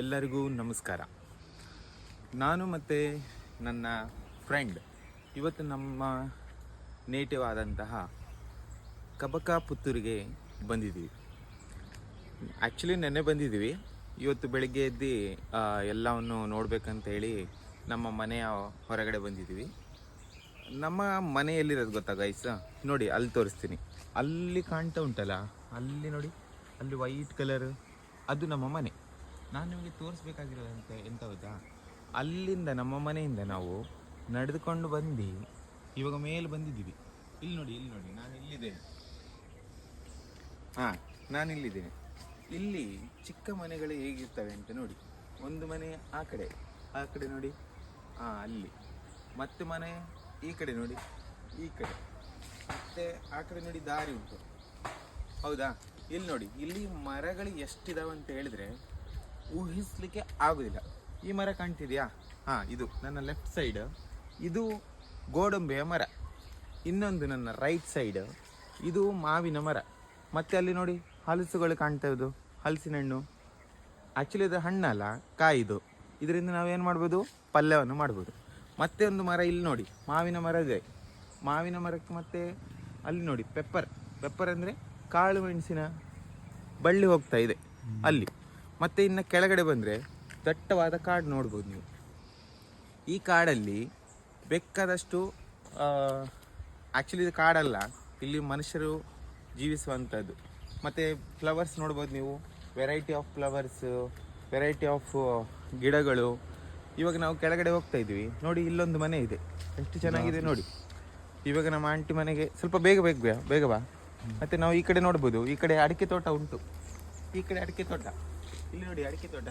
ಎಲ್ಲರಿಗೂ ನಮಸ್ಕಾರ. ನಾನು ಮತ್ತು ನನ್ನ ಫ್ರೆಂಡ್ ಇವತ್ತು ನಮ್ಮ ನೇಟಿವ್ ಆದಂತಹ ಕಬಕ ಪುತ್ತೂರಿಗೆ ಬಂದಿದ್ದೀವಿ. ಆ್ಯಕ್ಚುಲಿ ನೆನ್ನೆ ಬಂದಿದ್ದೀವಿ. ಇವತ್ತು ಬೆಳಿಗ್ಗೆ ಎದ್ದು ಎಲ್ಲವನ್ನು ನೋಡಬೇಕಂತ ಹೇಳಿ ನಮ್ಮ ಮನೆಯ ಹೊರಗಡೆ ಬಂದಿದ್ದೀವಿ. ನಮ್ಮ ಮನೆ ಎಲ್ಲಿರೋದು ಗೊತ್ತಾ ಗೈಸ್? ನೋಡಿ ಅಲ್ಲಿ ತೋರಿಸ್ತೀನಿ. ಅಲ್ಲಿ ಕಾಣ್ತಾ ಉಂಟಲ್ಲ, ಅಲ್ಲಿ ನೋಡಿ, ಅಲ್ಲಿ ವೈಟ್ ಕಲರ್, ಅದು ನಮ್ಮ ಮನೆ. ನಾನು ನಿಮಗೆ ತೋರಿಸ್ಬೇಕಾಗಿರೋದಂತ ಎಂತ ಗೊತ್ತಾ, ಅಲ್ಲಿಂದ ನಮ್ಮ ಮನೆಯಿಂದ ನಾವು ನಡೆದುಕೊಂಡು ಬಂದು ಇವಾಗ ಮೇಲೆ ಬಂದಿದ್ದೀವಿ. ಇಲ್ಲಿ ನೋಡಿ ನಾನು ಇಲ್ಲಿದ್ದೇನೆ. ನಾನು ಇಲ್ಲಿದ್ದೇನೆ. ಇಲ್ಲಿ ಚಿಕ್ಕ ಮನೆಗಳು ಹೇಗಿರ್ತವೆ ಅಂತ ನೋಡಿ. ಒಂದು ಮನೆ ಆ ಕಡೆ ನೋಡಿ, ಅಲ್ಲಿ ಮತ್ತೆ ಮನೆ ಈ ಕಡೆ ನೋಡಿ, ಈ ಕಡೆ ಮತ್ತೆ ಆ ಕಡೆ ನೋಡಿ, ದಾರಿ ಉಂಟು. ಹೌದಾ? ಇಲ್ಲಿ ನೋಡಿ, ಇಲ್ಲಿ ಮರಗಳು ಎಷ್ಟಿದಾವೆ ಅಂತ ಹೇಳಿದ್ರೆ ಊಹಿಸ್ಲಿಕ್ಕೆ ಆಗೋದಿಲ್ಲ. ಈ ಮರ ಕಾಣ್ತಿದೆಯಾ? ಇದು ನನ್ನ ಲೆಫ್ಟ್ ಸೈಡ್, ಇದು ಗೋಡಂಬೆಯ ಮರ. ಇನ್ನೊಂದು ನನ್ನ ರೈಟ್ ಸೈಡ್, ಇದು ಮಾವಿನ ಮರ. ಮತ್ತೆ ಅಲ್ಲಿ ನೋಡಿ ಹಲಸುಗಳು ಕಾಣ್ತಾ ಇರೋದು, ಹಲಸಿನ ಹಣ್ಣು. ಆ್ಯಕ್ಚುಲಿ ಇದು ಹಣ್ಣಲ್ಲ, ಕಾಯಿದು. ಇದರಿಂದ ನಾವೇನು ಮಾಡ್ಬೋದು? ಪಲ್ಯವನ್ನು ಮಾಡ್ಬೋದು. ಮತ್ತೆ ಒಂದು ಮರ ಇಲ್ಲಿ ನೋಡಿ, ಮಾವಿನ ಮರ ಇದೆ. ಮಾವಿನ ಮರಕ್ಕೆ ಮತ್ತೆ ಅಲ್ಲಿ ನೋಡಿ ಪೆಪ್ಪರ್ ಅಂದರೆ ಕಾಳು ಮೆಣಸಿನ ಬಳ್ಳಿ ಹೋಗ್ತಾ ಇದೆ ಅಲ್ಲಿ. ಮತ್ತು ಇನ್ನು ಕೆಳಗಡೆ ಬಂದರೆ ದಟ್ಟವಾದ ಕಾಡು ನೋಡ್ಬೋದು ನೀವು. ಈ ಕಾಡಲ್ಲಿ ಬೇಕಾದಷ್ಟು, ಆ್ಯಕ್ಚುಲಿ ಇದು ಕಾಡಲ್ಲ, ಇಲ್ಲಿ ಮನುಷ್ಯರು ಜೀವಿಸುವಂಥದ್ದು. ಮತ್ತು ಫ್ಲವರ್ಸ್ ನೋಡ್ಬೋದು ನೀವು, variety of flowers, variety of ಗಿಡಗಳು. ಇವಾಗ ನಾವು ಕೆಳಗಡೆ ಹೋಗ್ತಾ ಇದ್ವಿ ನೋಡಿ, ಇಲ್ಲೊಂದು ಮನೆ ಇದೆ, ಎಷ್ಟು ಚೆನ್ನಾಗಿದೆ ನೋಡಿ. ಇವಾಗ ನಮ್ಮ ಆಂಟಿ ಮನೆಗೆ ಸ್ವಲ್ಪ ಬೇಗ ಬಾ. ಮತ್ತು ನಾವು ಈ ಕಡೆ ನೋಡ್ಬೋದು, ಈ ಕಡೆ ಅಡಿಕೆ ತೋಟ ಉಂಟು. ಈ ಕಡೆ ಅಡಿಕೆ ತೋಟ, ಇಲ್ಲಿ ನೋಡಿ ಅಡಿಕೆ ತೋಟ.